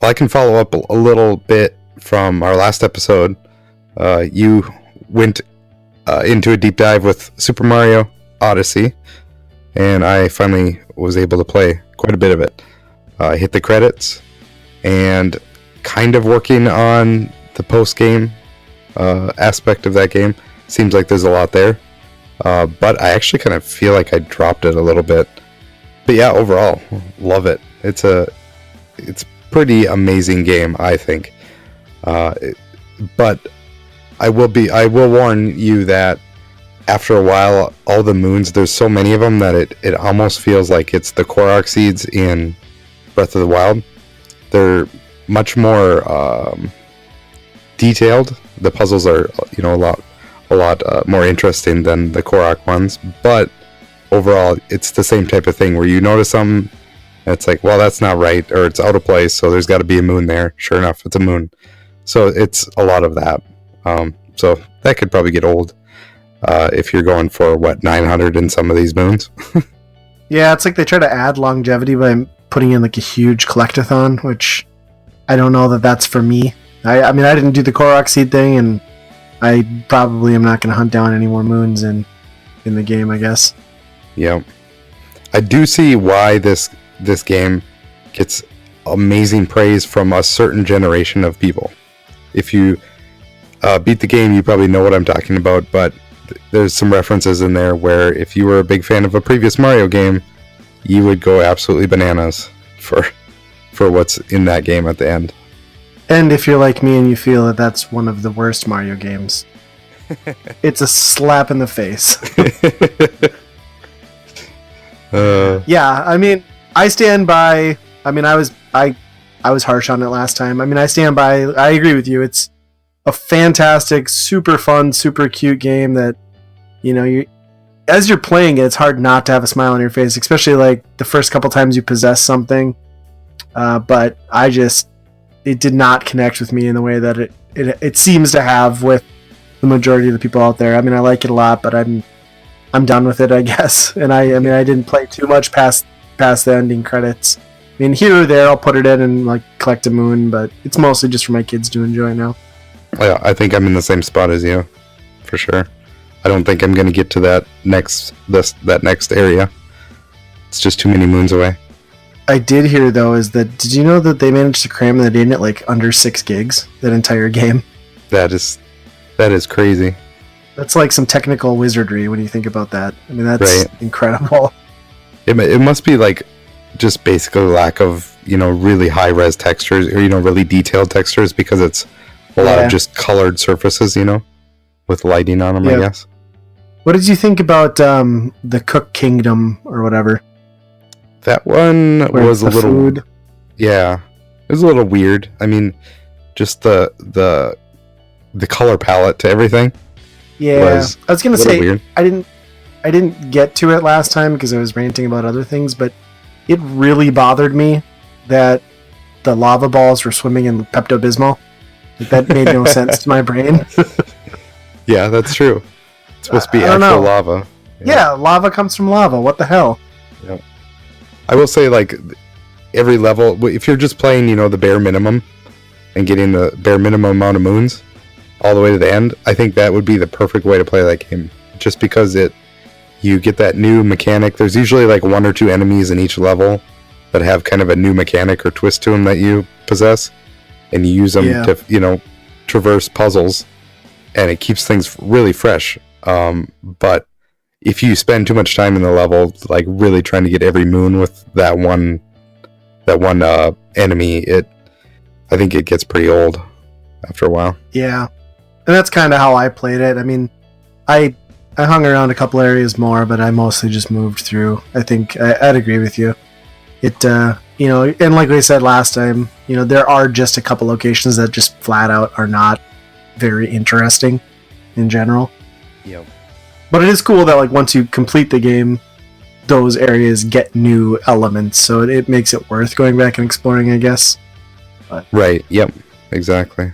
I can follow up a little bit from our last episode. You went into a deep dive with Super Mario Odyssey, and I finally was able to play quite a bit of it. I hit the credits, and kind of working on the post-game aspect of that game. Seems like there's a lot there, but I actually kind of feel like I dropped it a little bit. But yeah, overall, love it. It's pretty amazing game, I think. But I will warn you that after a while, all the moons, there's so many of them that it almost feels like it's the Korok seeds in Breath of the Wild. They're much more detailed. The puzzles are, a lot more interesting than the Korok ones. But overall, it's the same type of thing where you notice something, and it's like, well, that's not right, or it's out of place, so there's got to be a moon there. Sure enough, it's a moon. So it's a lot of that. So that could probably get old if you're going for, 900 in some of these moons. Yeah, it's like they try to add longevity by putting in like a huge collectathon, which I don't know that that's for me. I mean, I didn't do the Korok seed thing, and I probably am not going to hunt down any more moons in the game, I guess. Yeah. I do see why this game gets amazing praise from a certain generation of people. If you beat the game, you probably know what I'm talking about, but there's some references in there where if you were a big fan of a previous Mario game, you would go absolutely bananas for what's in that game at the end. And if you're like me and you feel that that's one of the worst Mario games, it's a slap in the face. Yeah, I mean, I stand by. I mean, I was harsh on it last time. I mean, I stand by. I agree with you. It's a fantastic, super fun, super cute game that, as you're playing it, it's hard not to have a smile on your face, especially like the first couple times you possess something. But it did not connect with me in the way that it seems to have with the majority of the people out there. I mean, I like it a lot, but I'm done with it, I guess. And I didn't play too much past the ending credits. I mean, here or there, I'll put it in and like collect a moon, but it's mostly just for my kids to enjoy now. Yeah, I think I'm in the same spot as you, for sure. I don't think I'm going to get to that next area. It's just too many moons away. I did hear, though, did you know that they managed to cram that in at like under 6 gigs, that entire game? That is crazy. That's like some technical wizardry when you think about that. I mean, that's right. Incredible. It must be like just basically lack of, really high res textures or, really detailed textures, because it's a lot of just colored surfaces, with lighting on them, I guess. What did you think about the Cook Kingdom or whatever? That one was a little food. Yeah. It was a little weird. I mean, just the color palette to everything. Yeah. I was going to say weird. I didn't get to it last time because I was ranting about other things, but it really bothered me that the lava balls were swimming in Pepto-Bismol. That made no sense to my brain. Yeah, that's true. It's supposed to be actual lava. Yeah, lava comes from lava. What the hell? Yeah. I will say, like, every level, if you're just playing, the bare minimum and getting the bare minimum amount of moons all the way to the end, I think that would be the perfect way to play that game. Just because you get that new mechanic. There's usually like 1 or 2 enemies in each level that have kind of a new mechanic or twist to them that you possess, and you use them to, traverse puzzles, and it keeps things really fresh. But if you spend too much time in the level, like really trying to get every moon with that one enemy, I think it gets pretty old after a while. Yeah, and that's kind of how I played it. I mean, I hung around a couple areas more, but I mostly just moved through. I think I'd agree with you. It, and like we said last time, there are just a couple locations that just flat out are not very interesting in general. Yep. But it is cool that like once you complete the game, those areas get new elements, so it makes it worth going back and exploring, I guess. Right. Yep. Exactly.